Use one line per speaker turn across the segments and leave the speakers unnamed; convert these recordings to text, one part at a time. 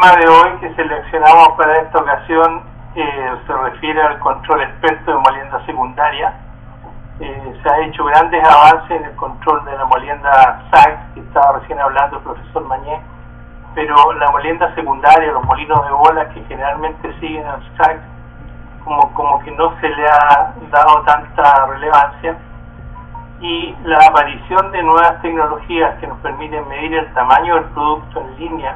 tema de hoy que seleccionamos para esta ocasión se refiere al control experto de molienda secundaria. Se ha hecho grandes avances en el control de la molienda SAC, que estaba recién hablando el profesor Mañé, pero la molienda secundaria, los molinos de bola que generalmente siguen al SAC, como que no se le ha dado tanta relevancia, y la aparición de nuevas tecnologías que nos permiten medir el tamaño del producto en línea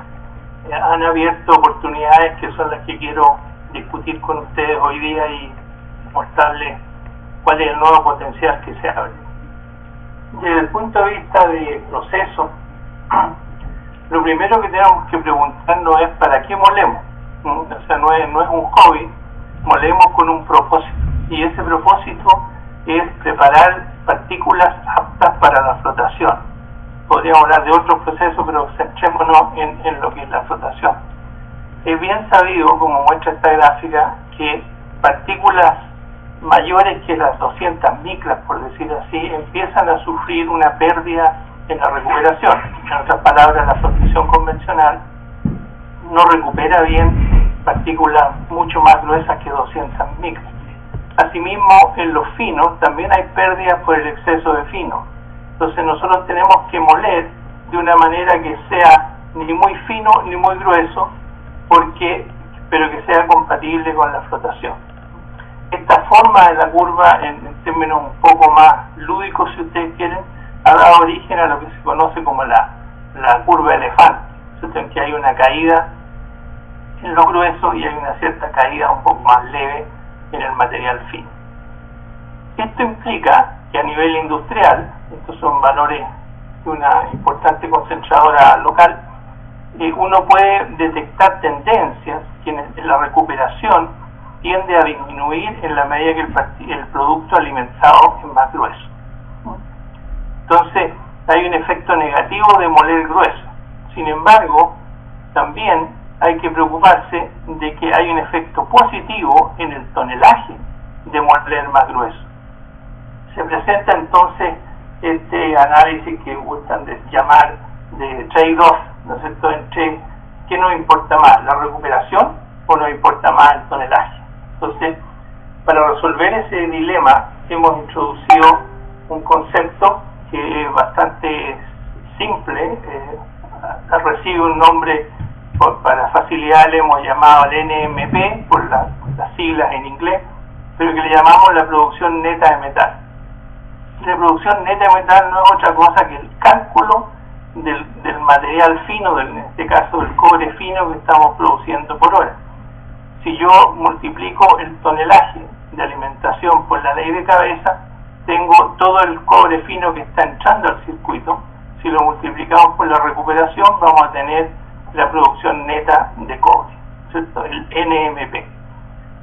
han abierto oportunidades que son las que quiero discutir con ustedes hoy día y mostrarles cuál es el nuevo potencial que se abre. Desde el punto de vista de proceso, lo primero que tenemos que preguntarnos es ¿para qué molemos? O sea, no es un hobby, molemos con un propósito, y ese propósito es preparar partículas aptas para la flotación. Podríamos hablar de otros procesos, pero centrémonos en lo que es la flotación. Es bien sabido, como muestra esta gráfica, que partículas mayores que las 200 micras, por decir así, empiezan a sufrir una pérdida en la recuperación. En otras palabras, la flotación convencional no recupera bien partículas mucho más gruesas que 200 micras. Asimismo, en los finos también hay pérdidas por el exceso de fino. Entonces nosotros tenemos que moler de una manera que sea ni muy fino ni muy grueso, pero que sea compatible con la flotación. Esta forma de la curva, en términos un poco más lúdicos si ustedes quieren, ha dado origen a lo que se conoce como la curva elefante, en que hay una caída en lo grueso y hay una cierta caída un poco más leve en el material fino. Esto implica que a nivel industrial, estos son valores de una importante concentradora local, uno puede detectar tendencias que en la recuperación tiende a disminuir en la medida que el producto alimentado es más grueso. Entonces, hay un efecto negativo de moler grueso. Sin embargo, también hay que preocuparse de que hay un efecto positivo en el tonelaje de moler más grueso. Se presenta entonces este análisis que gustan de llamar de trade-off, ¿no es cierto?, entre qué nos importa más, la recuperación o nos importa más el tonelaje. Entonces, para resolver ese dilema hemos introducido un concepto que es bastante simple, recibe un nombre, para facilidad le hemos llamado el NMP por las siglas en inglés, pero que le llamamos la producción neta de metal. La producción neta de metal no es otra cosa que el cálculo del material fino, en este caso del cobre fino que estamos produciendo por hora. Si yo multiplico el tonelaje de alimentación por la ley de cabeza, tengo todo el cobre fino que está entrando al circuito. Si lo multiplicamos por la recuperación, vamos a tener la producción neta de cobre, ¿cierto?, el NMP.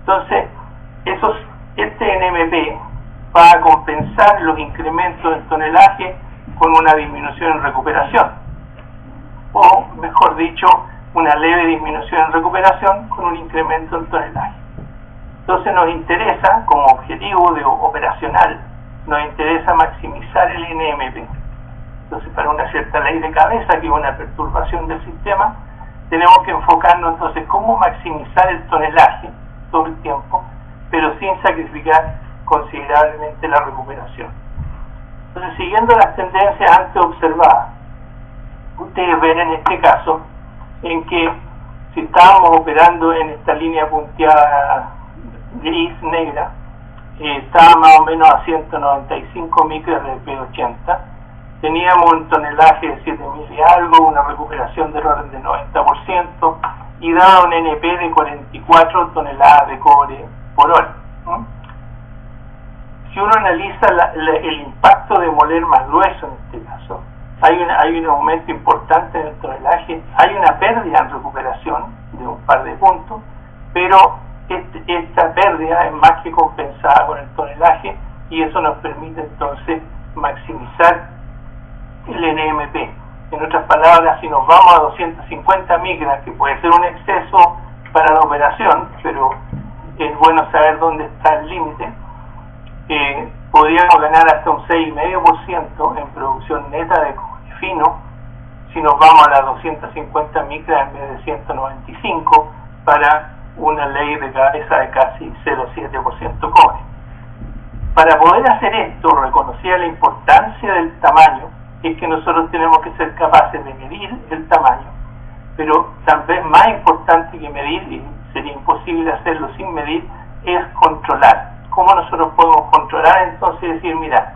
Entonces, este NMP va a compensar los incrementos en tonelaje con una disminución en recuperación, o mejor dicho, una leve disminución en recuperación con un incremento en tonelaje. Entonces nos interesa, como objetivo operacional, nos interesa maximizar el NMP. Entonces, para una cierta ley de cabeza, que es una perturbación del sistema, tenemos que enfocarnos entonces cómo maximizar el tonelaje todo el tiempo, pero sin sacrificar considerablemente la recuperación. Entonces, siguiendo las tendencias antes observadas, ustedes ven en este caso en que si estábamos operando en esta línea punteada gris negra, estaba más o menos a 195 micras de P80, teníamos un tonelaje de 7.000 y algo, una recuperación del orden del 90%, y daba un NP de 44 toneladas de cobre por hora. Si uno analiza el impacto de moler más grueso en este caso, hay un aumento importante en el tonelaje, hay una pérdida en recuperación de un par de puntos, pero esta pérdida es más que compensada con el tonelaje, y eso nos permite entonces maximizar el NMP. En otras palabras, si nos vamos a 250 micras, que puede ser un exceso para la operación, pero es bueno saber dónde está el límite, podríamos ganar hasta un 6,5% en producción neta de cobre fino si nos vamos a las 250 micras en vez de 195 para una ley de cabeza de casi 0,7% cobre. Para poder hacer esto, reconocida la importancia del tamaño, es que nosotros tenemos que ser capaces de medir el tamaño, pero tal vez más importante que medir, y sería imposible hacerlo sin medir, es controlar. ¿Cómo nosotros podemos controlar? Entonces decir, mira,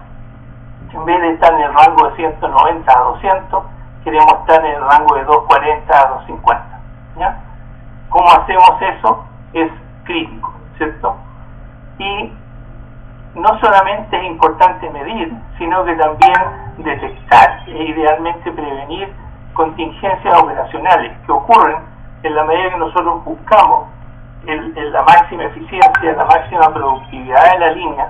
en vez de estar en el rango de 190 a 200, queremos estar en el rango de 240 a 250. ¿Ya? ¿Cómo hacemos eso? Es crítico, ¿cierto? Y no solamente es importante medir, sino que también detectar e idealmente prevenir contingencias operacionales que ocurren en la medida que nosotros buscamos la máxima eficiencia, la máxima productividad de la línea.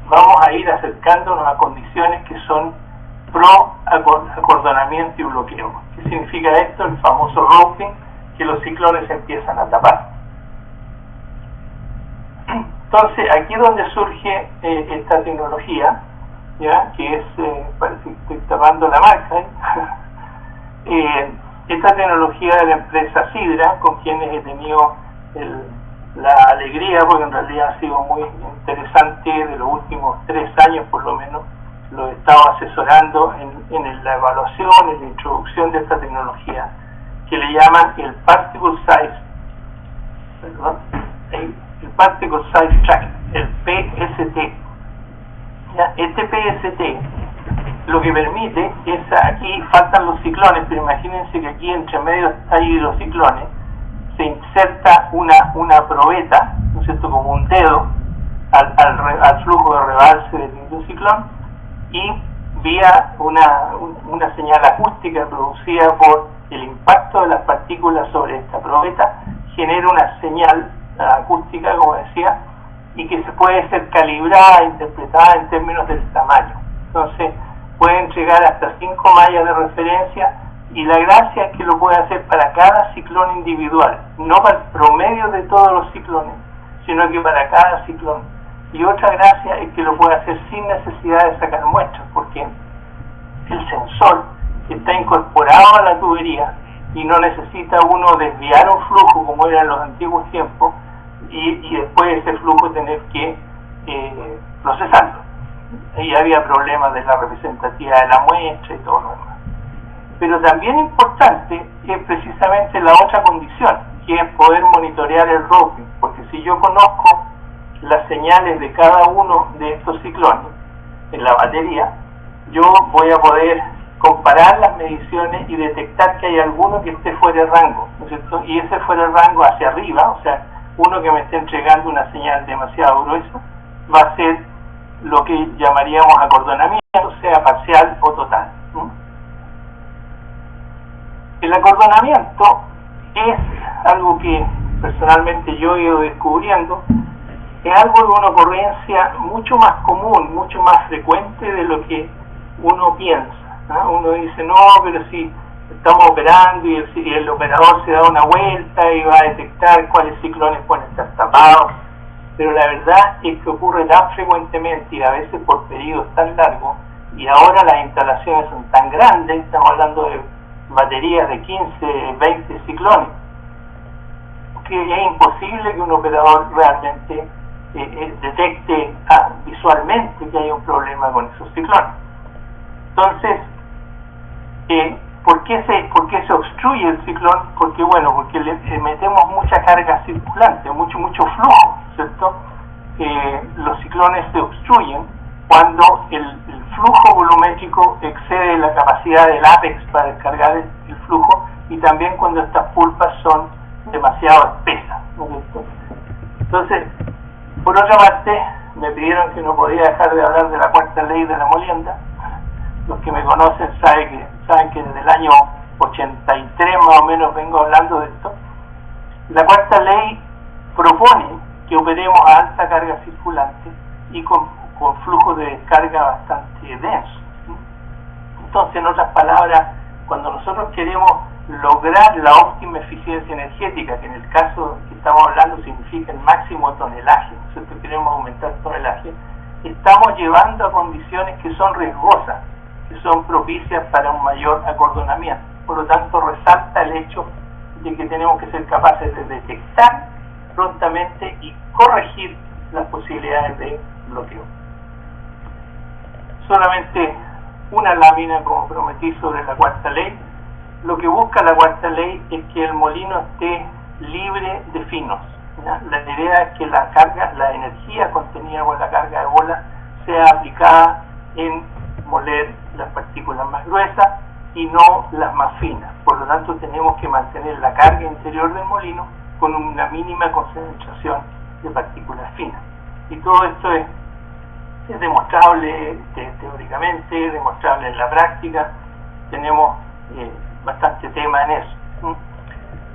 Vamos a ir acercándonos a condiciones que son pro acordonamiento y bloqueo. ¿Qué significa esto? El famoso roping, que los ciclones empiezan a tapar. Entonces, aquí es donde surge esta tecnología, ¿ya? Que es, parece que estoy tapando la marca, esta tecnología de la empresa Sidra, con quienes he tenido la alegría, porque en realidad ha sido muy interesante, de los últimos 3 años por lo menos, lo he estado asesorando en la evaluación, en la introducción de esta tecnología, que le llaman el Particle Size Tracking, el PST. ¿Ya? Este PST lo que permite es, aquí faltan los ciclones, pero imagínense que aquí entre medio hay los ciclones, se inserta una probeta, ¿no es cierto?, como un dedo al flujo de rebalse del hidrociclón, y vía una señal acústica producida por el impacto de las partículas sobre esta probeta, genera una señal acústica, como decía, y que se puede ser calibrada, interpretada en términos del tamaño. Entonces puede entregar hasta 5 mallas de referencia, y la gracia es que lo puede hacer para cada ciclón individual, no para el promedio de todos los ciclones, sino que para cada ciclón. Y otra gracia es que lo puede hacer sin necesidad de sacar muestras, porque el sensor está incorporado a la tubería y no necesita uno desviar un flujo como era en los antiguos tiempos y después ese flujo tener que procesarlo. Ahí había problemas de la representatividad de la muestra y todo lo demás. Pero también importante es precisamente la otra condición, que es poder monitorear el roping, porque si yo conozco las señales de cada uno de estos ciclones en la batería, yo voy a poder comparar las mediciones y detectar que hay alguno que esté fuera de rango, ¿no es cierto? Y ese fuera de rango hacia arriba, o sea, uno que me esté entregando una señal demasiado gruesa, va a ser lo que llamaríamos acordonamiento, sea parcial o total. El acordonamiento es algo que personalmente yo he ido descubriendo, es algo de una ocurrencia mucho más común, mucho más frecuente de lo que uno piensa, ¿no? Uno dice, no, pero si estamos operando y el operador se da una vuelta y va a detectar cuáles ciclones pueden estar tapados, pero la verdad es que ocurre tan frecuentemente y a veces por periodos tan largos, y ahora las instalaciones son tan grandes, estamos hablando de baterías de 15, 20 ciclones, que es imposible que un operador realmente detecte visualmente que hay un problema con esos ciclones. Entonces, ¿por qué se obstruye el ciclón? Porque le metemos mucha carga circulante, mucho flujo, ¿cierto? Los ciclones se obstruyen cuando el flujo volumétrico excede la capacidad del ápex para descargar el flujo, y también cuando estas pulpas son demasiado espesas, ¿no es cierto? Entonces, por otra parte, me pidieron que no podía dejar de hablar de la cuarta ley de la molienda. Los que me conocen saben que desde el año 83 más o menos vengo hablando de esto. La cuarta ley propone que operemos a alta carga circulante y con flujo de descarga bastante denso. Entonces, en otras palabras, cuando nosotros queremos lograr la óptima eficiencia energética, que en el caso que estamos hablando significa el máximo tonelaje, nosotros queremos aumentar tonelaje, estamos llevando a condiciones que son riesgosas, que son propicias para un mayor acordonamiento. Por lo tanto, resalta el hecho de que tenemos que ser capaces de detectar prontamente y corregir las posibilidades de bloqueo. Solamente una lámina, como prometí, sobre la cuarta ley. Lo que busca la cuarta ley es que el molino esté libre de finos, ¿ya? La idea es que la carga, la energía contenida con la carga de bola sea aplicada en moler las partículas más gruesas y no las más finas. Por lo tanto, tenemos que mantener la carga interior del molino con una mínima concentración de partículas finas. Y todo esto es demostrable teóricamente, demostrable en la práctica. Tenemos bastante tema en eso.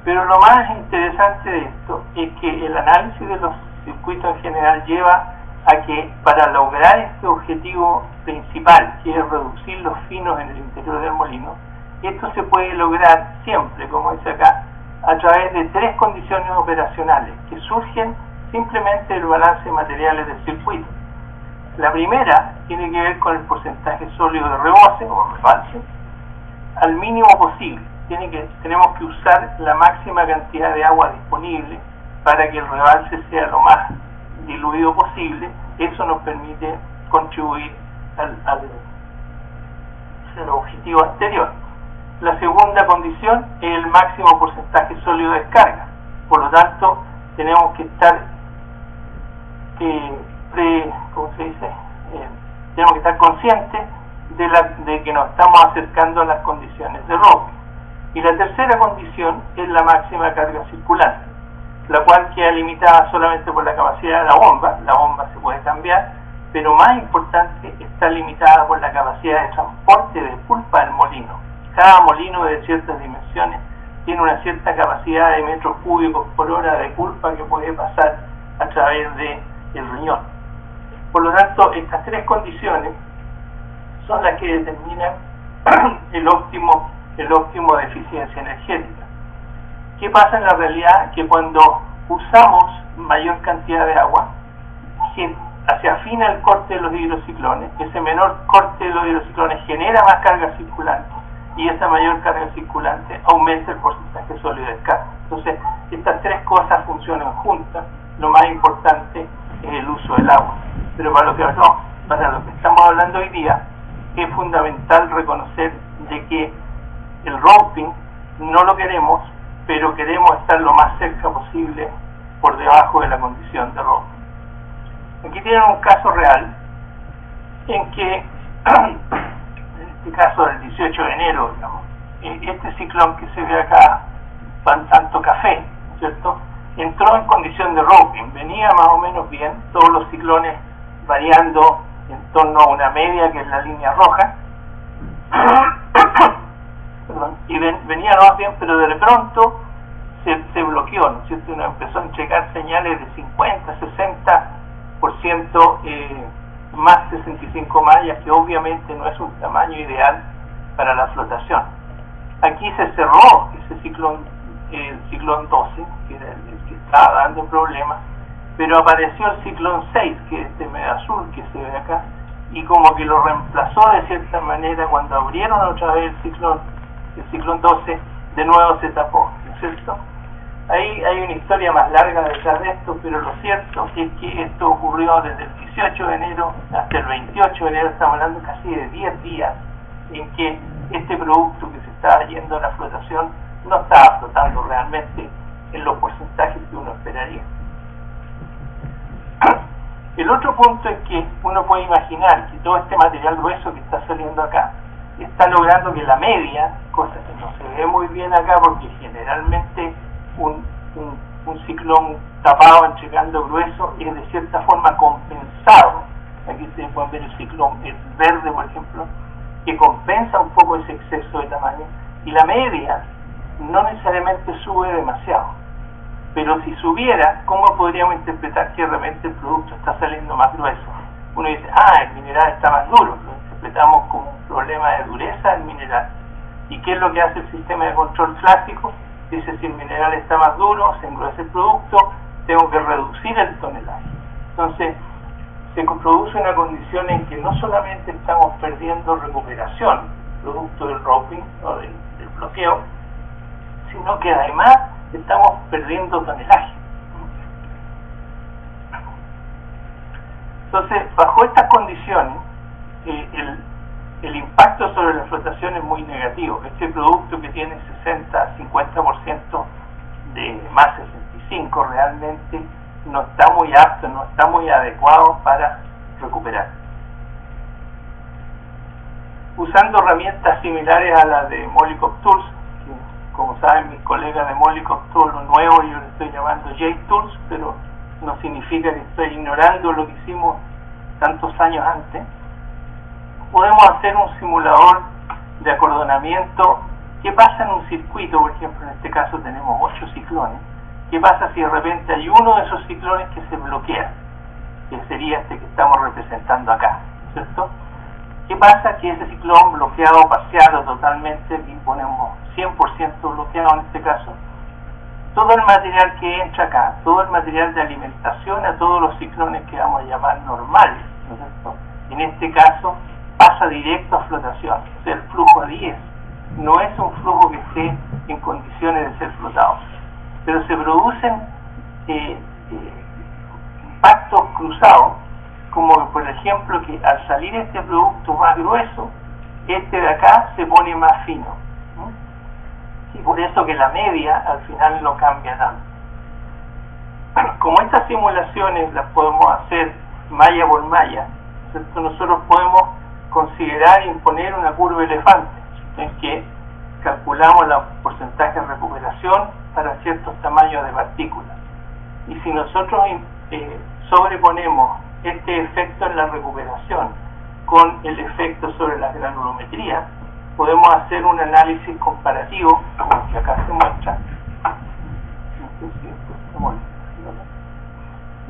Pero lo más interesante de esto es que el análisis de los circuitos en general lleva a que para lograr este objetivo principal, que es reducir los finos en el interior del molino, esto se puede lograr siempre, como dice acá, a través de tres condiciones operacionales que surgen simplemente del balance de materiales del circuito. La primera tiene que ver con el porcentaje sólido de reboce o rebalse al mínimo posible. Tenemos que usar la máxima cantidad de agua disponible para que el rebalse sea lo más diluido posible. Eso nos permite contribuir al objetivo anterior. La segunda condición es el máximo porcentaje sólido de descarga. Por lo tanto, tenemos que estar tenemos que estar conscientes de que nos estamos acercando a las condiciones de Raoult. Y la tercera condición es la máxima carga circulante, la cual queda limitada solamente por la capacidad de la bomba. La bomba se puede cambiar, pero más importante, está limitada por la capacidad de transporte de pulpa del molino. Cada molino de ciertas dimensiones tiene una cierta capacidad de metros cúbicos por hora de pulpa que puede pasar a través del riñón. Por lo tanto, estas tres condiciones son las que determinan el óptimo de eficiencia energética. ¿Qué pasa en la realidad? Que cuando usamos mayor cantidad de agua, se afina el corte de los hidrociclones. Ese menor corte de los hidrociclones genera más carga circulante, y esa mayor carga circulante aumenta el porcentaje sólido de descarga. Entonces, estas tres cosas funcionan juntas. Lo más importante es el uso del agua. Pero para lo que estamos hablando hoy día, es fundamental reconocer de que el routing no lo queremos, pero queremos estar lo más cerca posible por debajo de la condición de routing. Aquí tienen un caso real en que, en este caso del 18 de enero, digamos, este ciclón que se ve acá, tanto café, ¿cierto?, entró en condición de routing, venía más o menos bien, todos los ciclones variando en torno a una media que es la línea roja, y venía más bien, pero de pronto se bloqueó, ¿no es cierto? Uno empezó a checar señales de 50, 60%, más 65 mallas, que obviamente no es un tamaño ideal para la flotación. Aquí se cerró ese ciclón, el ciclón 12, que era el que estaba dando problemas, pero apareció el ciclón 6, que es este medio azul que se ve acá, y como que lo reemplazó de cierta manera. Cuando abrieron otra vez el ciclón 12, de nuevo se tapó, ¿no es cierto? Ahí hay una historia más larga detrás de esto, pero lo cierto es que esto ocurrió desde el 18 de enero hasta el 28 de enero, estamos hablando casi de 10 días, en que este producto que se estaba yendo a la flotación no estaba flotando realmente en los porcentajes que uno esperaría. El otro punto es que uno puede imaginar que todo este material grueso que está saliendo acá está logrando que la media, cosa que no se ve muy bien acá porque generalmente un ciclón tapado entregando grueso es de cierta forma compensado. Aquí ustedes pueden ver el ciclón verde, por ejemplo, que compensa un poco ese exceso de tamaño, y la media no necesariamente sube demasiado. Pero si subiera, ¿cómo podríamos interpretar que de repente el producto está saliendo más grueso? Uno dice, el mineral está más duro. Lo interpretamos como un problema de dureza del mineral. ¿Y qué es lo que hace el sistema de control clásico? Dice, si el mineral está más duro, se engruesa el producto, tengo que reducir el tonelaje. Entonces, se produce una condición en que no solamente estamos perdiendo recuperación, producto del routing o del bloqueo, sino que además estamos perdiendo tonelaje. Entonces, bajo estas condiciones, el impacto sobre la flotación es muy negativo. Este producto que tiene 60-50% de más 65 realmente no está muy apto, no está muy adecuado para recuperar. Usando herramientas similares a las de Molycop Tools, que, como saben mis colegas de Molycop Tools, lo nuevo yo le estoy llamando J-Tools, pero no significa que estoy ignorando lo que hicimos tantos años antes. Podemos hacer un simulador de acordonamiento. ¿Qué pasa en un circuito? Por ejemplo, en este caso tenemos 8 ciclones. ¿Qué pasa si de repente hay uno de esos ciclones que se bloquea? Que sería este que estamos representando acá, ¿cierto? ¿Qué pasa? Que ese ciclón bloqueado parcial o totalmente, y ponemos 100% bloqueado en este caso, todo el material que entra acá, todo el material de alimentación a todos los ciclones que vamos a llamar normales, ¿no es cierto? En este caso pasa directo a flotación, o sea, el flujo a 10 no es un flujo que esté en condiciones de ser flotado, pero se producen impactos cruzados, como por ejemplo que al salir este producto más grueso, este de acá se pone más fino, ¿no? Y por eso que la media al final no cambia tanto. Como estas simulaciones las podemos hacer malla por malla, ¿cierto? Nosotros podemos considerar imponer una curva elefante en que calculamos el porcentaje de recuperación para ciertos tamaños de partículas. Y si nosotros sobreponemos este efecto en la recuperación con el efecto sobre la granulometría, podemos hacer un análisis comparativo, como que acá se muestra.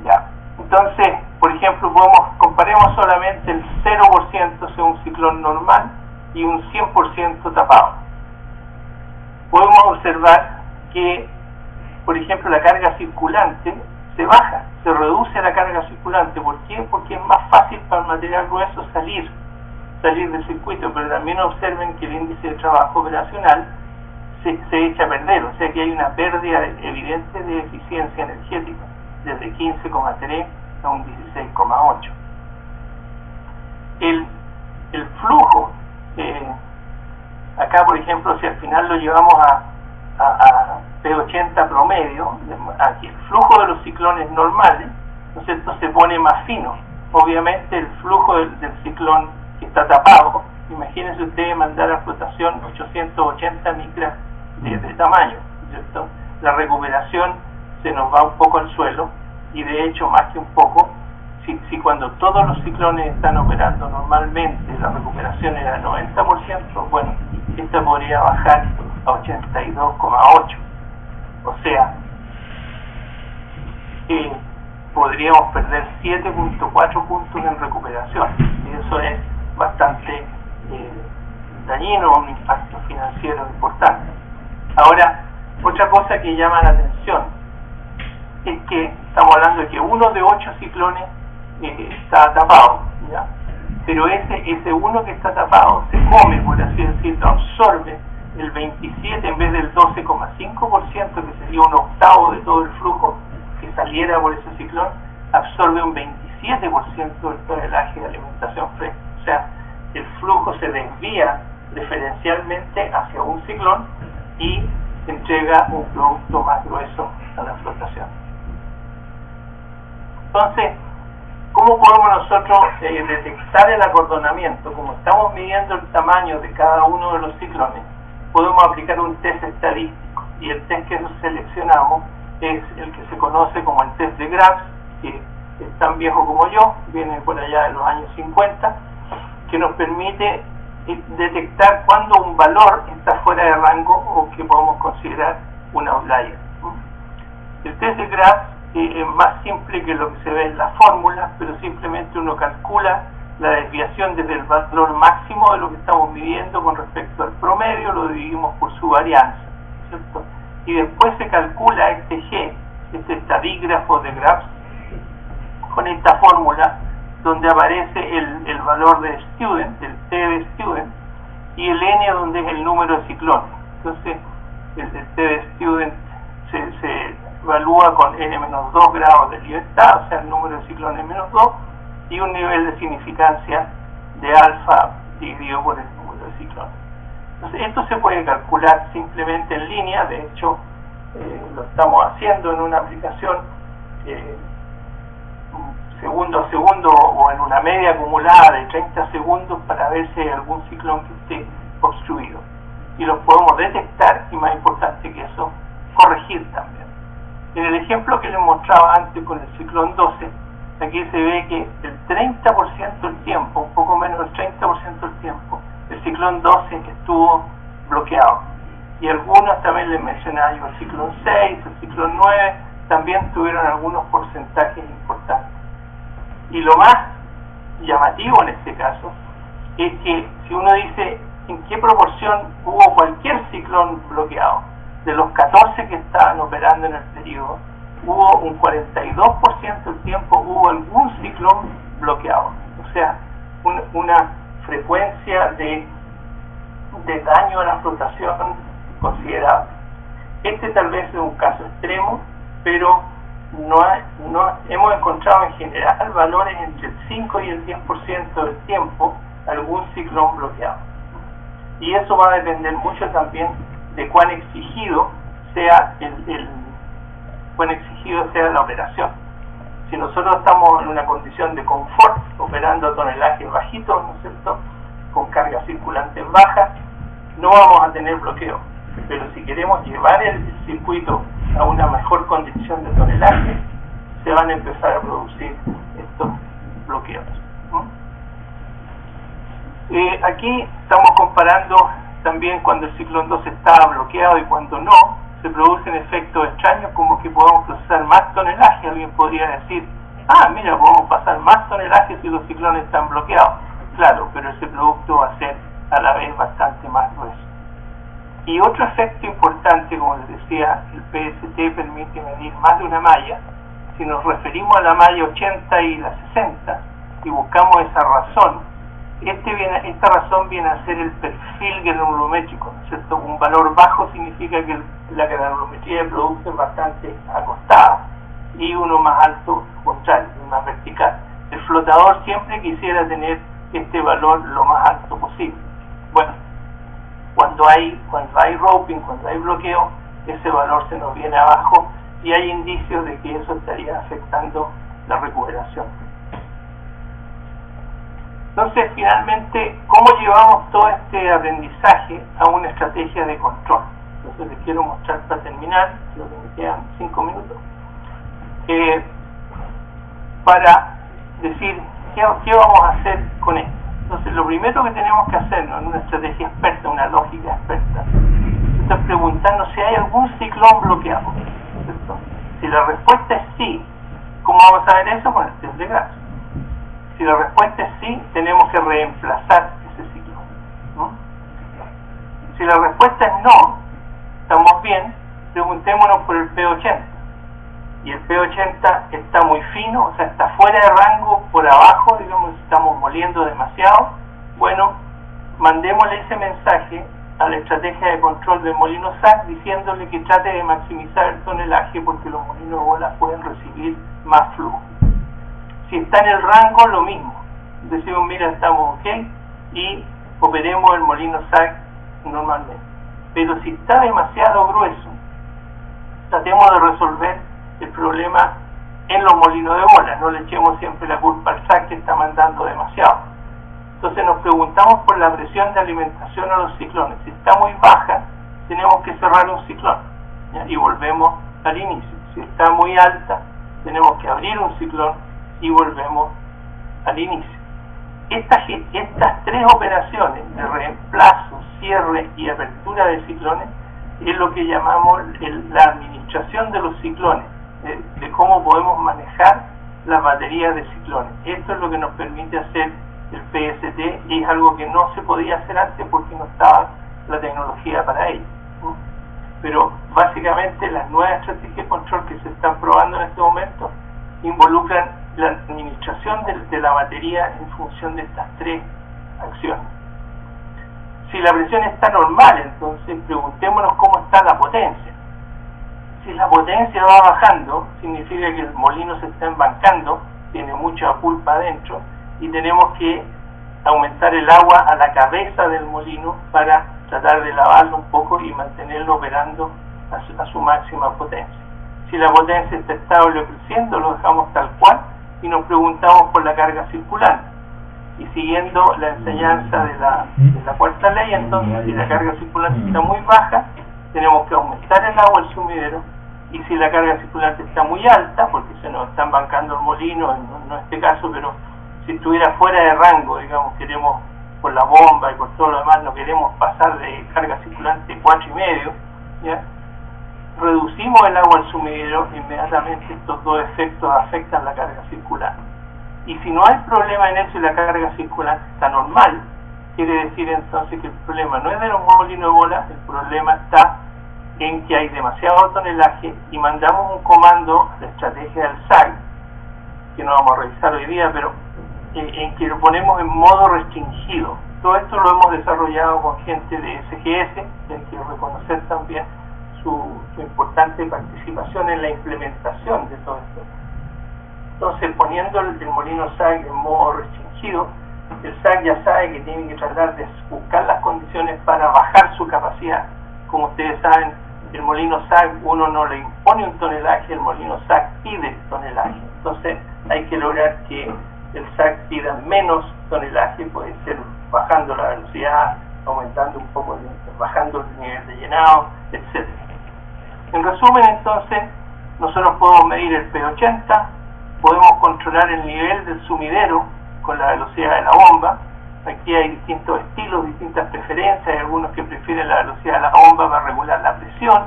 Ya. Entonces, por ejemplo, comparemos solamente el 0% sea un ciclón normal y un 100% tapado. Podemos observar que, por ejemplo, la carga circulante se baja, se reduce la carga circulante. ¿Por qué? Porque es más fácil para el material grueso salir del circuito, pero también observen que el índice de trabajo operacional se echa a perder, o sea que hay una pérdida evidente de eficiencia energética, desde 15,3 a un 16,8. El flujo, acá por ejemplo, si al final lo llevamos a P80 promedio, aquí el flujo de los ciclones normales, ¿no es cierto?, se pone más fino. Obviamente el flujo del ciclón que está tapado, imagínense ustedes mandar a flotación 880 micras de tamaño, ¿cierto? La recuperación se nos va un poco al suelo, y de hecho más que un poco, si cuando todos los ciclones están operando normalmente la recuperación era 90%, bueno, esta podría bajar a 82,8%, o sea, podríamos perder 7,4 puntos en recuperación, y eso es bastante dañino, un impacto financiero importante. Ahora, otra cosa que llama la atención es que estamos hablando de que uno de 8 ciclones está tapado, ¿ya? Pero ese uno que está tapado se come, por así decirlo, absorbe el 27 en vez del 12,5%, que sería un octavo de todo el flujo que saliera por ese ciclón, absorbe un 27% del tonelaje de alimentación fresca. O sea, el flujo se desvía preferencialmente hacia un ciclón y entrega un producto más grueso a la flotación. Entonces, ¿cómo podemos nosotros detectar el acordonamiento? Como estamos midiendo el tamaño de cada uno de los ciclones, podemos aplicar un test estadístico, y el test que seleccionamos es el que se conoce como el test de Grabs, que es tan viejo como yo, viene por allá de los años 50, que nos permite detectar cuando un valor está fuera de rango o que podemos considerar un outlier. El test de Grabs es más simple que lo que se ve en las fórmulas, pero simplemente uno calcula la desviación desde el valor máximo de lo que estamos midiendo con respecto al promedio, lo dividimos por su varianza, ¿cierto? Y después se calcula este G, este estadígrafo de Grabs, con esta fórmula donde aparece el valor de student, el T de student, y el N donde es el número de ciclones. Entonces el TD Student se evalúa con n-2 grados de libertad, o sea el número de ciclones n-2, y un nivel de significancia de alfa dividido por el número de ciclones. Entonces esto se puede calcular simplemente en línea. De hecho lo estamos haciendo en una aplicación segundo a segundo o en una media acumulada de 30 segundos para ver si hay algún ciclón que esté obstruido, y los podemos detectar, y más importante que eso, corregir también. En el ejemplo que les mostraba antes con el ciclón 12, aquí se ve que el 30% del tiempo, un poco menos del 30% del tiempo, el ciclón 12 estuvo bloqueado, y algunos también les mencionaba yo, el ciclón 6, el ciclón 9 también tuvieron algunos porcentajes importantes. Y lo más llamativo en este caso es que si uno dice en qué proporción hubo cualquier ciclón bloqueado, de los 14 que estaban operando en el periodo, hubo un 42% del tiempo hubo algún ciclón bloqueado, o sea, una frecuencia de daño a la flotación considerable. Este tal vez es un caso extremo, pero no hemos encontrado en general valores entre el 5 y el 10% del tiempo algún ciclón bloqueado, y eso va a depender mucho también de cuán exigido sea la operación. Si nosotros estamos en una condición de confort operando a tonelajes bajitos, ¿no es cierto?, con cargas circulantes bajas, no vamos a tener bloqueo. Pero si queremos llevar el circuito a una mejor condición de tonelaje, se van a empezar a producir estos bloqueos. Aquí estamos comparando también cuando el ciclón 12 está bloqueado y cuando no. Se producen efectos extraños, como que podemos procesar más tonelaje. Alguien podría decir, mira, podemos pasar más tonelaje si los ciclones están bloqueados. Claro, pero ese producto va a ser a la vez bastante más grueso. Y otro efecto importante, como les decía, el PST permite medir más de una malla. Si nos referimos a la malla 80 y la 60 y buscamos esa razón, esta razón viene a ser el perfil granulométrico, ¿no es cierto? Un valor bajo significa que la granulometría del producto es bastante acostada, y uno más alto, contrario, más vertical. El flotador siempre quisiera tener este valor lo más alto posible. Bueno, cuando hay roping, cuando hay bloqueo, ese valor se nos viene abajo, y hay indicios de que eso estaría afectando la recuperación. Entonces, finalmente, ¿cómo llevamos todo este aprendizaje a una estrategia de control? Entonces, les quiero mostrar para terminar, creo que me quedan 5 minutos, para decir qué vamos a hacer con esto. Entonces, lo primero que tenemos que hacer, ¿no?, en una estrategia experta, una lógica experta, es preguntarnos si hay algún ciclón bloqueado, ¿cierto? Si la respuesta es sí, ¿cómo vamos a ver eso? Con el test de Gauss. Si la respuesta es sí, tenemos que reemplazar ese ciclón, ¿no? Si la respuesta es no, estamos bien, preguntémonos por el P80. Y el P80 está muy fino, o sea, está fuera de rango, por abajo, digamos, estamos moliendo demasiado. Bueno, mandémosle ese mensaje a la estrategia de control del molino SAC diciéndole que trate de maximizar el tonelaje, porque los molinos de bola pueden recibir más flujo. Si está en el rango, lo mismo. Decimos, mira, estamos ok, y operemos el molino SAC normalmente. Pero si está demasiado grueso, tratemos de resolver el problema en los molinos de bola. No le echemos siempre la culpa al SAC que está mandando demasiado. Entonces nos preguntamos por la presión de alimentación a los ciclones. Si está muy baja, tenemos que cerrar un ciclón, ¿ya?, y volvemos al inicio. Si está muy alta, tenemos que abrir un ciclón y volvemos al inicio. Estas tres operaciones de reemplazo, cierre y apertura de ciclones es lo que llamamos la administración de los ciclones, de cómo podemos manejar las baterías de ciclones. Esto es lo que nos permite hacer el PST, y es algo que no se podía hacer antes porque no estaba la tecnología para ello, ¿no? Pero básicamente las nuevas estrategias de control que se están probando en este momento involucran la administración de la batería en función de estas tres acciones. Si la presión está normal, entonces preguntémonos cómo está la potencia. Si la potencia va bajando, significa que el molino se está embancando, tiene mucha pulpa adentro, y tenemos que aumentar el agua a la cabeza del molino para tratar de lavarlo un poco y mantenerlo operando a su máxima potencia. Si la potencia está estable o creciendo, lo dejamos tal cual y nos preguntamos por la carga circulante. Y siguiendo la enseñanza de la cuarta ley, entonces si la carga circulante está muy baja, tenemos que aumentar el agua al sumidero, y si la carga circulante está muy alta, porque se nos está embancando el molino, no en este caso, pero si estuviera fuera de rango, digamos, queremos por la bomba y por todo lo demás, no queremos pasar de carga circulante 4,5, ¿ya? Reducimos el agua al sumidero, inmediatamente estos dos efectos afectan la carga circulante. Y si no hay problema en eso y la carga circulante está normal, quiere decir entonces que el problema no es de los molinos de bola, el problema está en que hay demasiado tonelaje, y mandamos un comando a la estrategia del SAG, que no vamos a revisar hoy día, pero en que lo ponemos en modo restringido. Todo esto lo hemos desarrollado con gente de SGS, y hay que reconocer también su importante participación en la implementación de todo esto. Entonces, poniendo el molino SAG en modo restringido, el SAG ya sabe que tiene que tratar de buscar las condiciones para bajar su capacidad. Como ustedes saben, el molino SAG uno no le impone un tonelaje, el molino SAG pide tonelaje. Entonces hay que lograr que el SAG pida menos tonelaje, puede ser bajando la velocidad, aumentando un poco, bajando el nivel de llenado, etc. En resumen, entonces, nosotros podemos medir el P80, podemos controlar el nivel del sumidero con la velocidad de la bomba. Aquí hay distintos estilos, distintas preferencias, hay algunos que prefieren la velocidad de la bomba para regular la presión,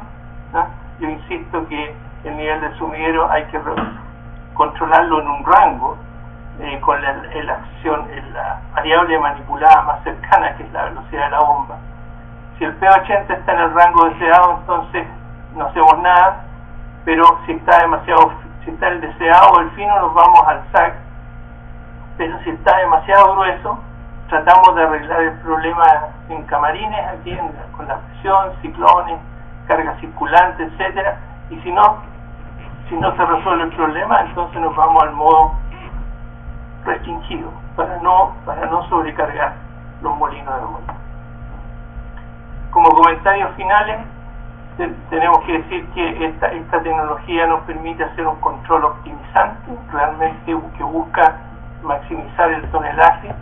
¿no? Yo insisto que el nivel del sumidero hay que controlarlo en un rango, con la variable manipulada más cercana, que es la velocidad de la bomba. Si el P80 está en el rango deseado, entonces no hacemos nada, pero si está el deseado o el fino, nos vamos al SAG. Pero si está demasiado grueso, tratamos de arreglar el problema en camarines, aquí con la presión, ciclones, carga circulante, etcétera. Y si no se resuelve el problema, entonces nos vamos al modo restringido para no sobrecargar los molinos de bola. Como comentarios finales, tenemos que decir que esta tecnología nos permite hacer un control optimizante, realmente que busca maximizar el tonelaje.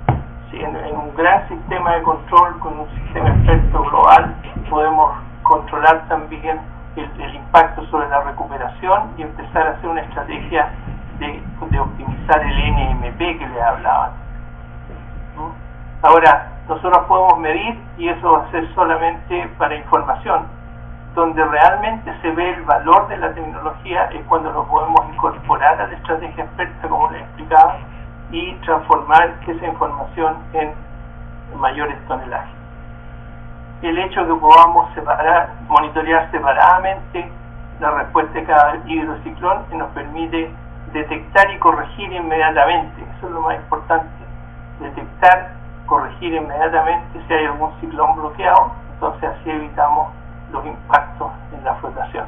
En un gran sistema de control, con un sistema experto global, podemos controlar también el impacto sobre la recuperación y empezar a hacer una estrategia de optimizar el NMP que les hablaba. Ahora, nosotros podemos medir, y eso va a ser solamente para información. Donde realmente se ve el valor de la tecnología es cuando lo podemos incorporar a la estrategia experta, como les explicaba, y transformar esa información en mayores tonelajes. El hecho de que podamos monitorear separadamente la respuesta de cada hidrociclón nos permite detectar y corregir inmediatamente. Eso es lo más importante: detectar, corregir inmediatamente si hay algún ciclón bloqueado. Entonces así evitamos los impactos en la flotación.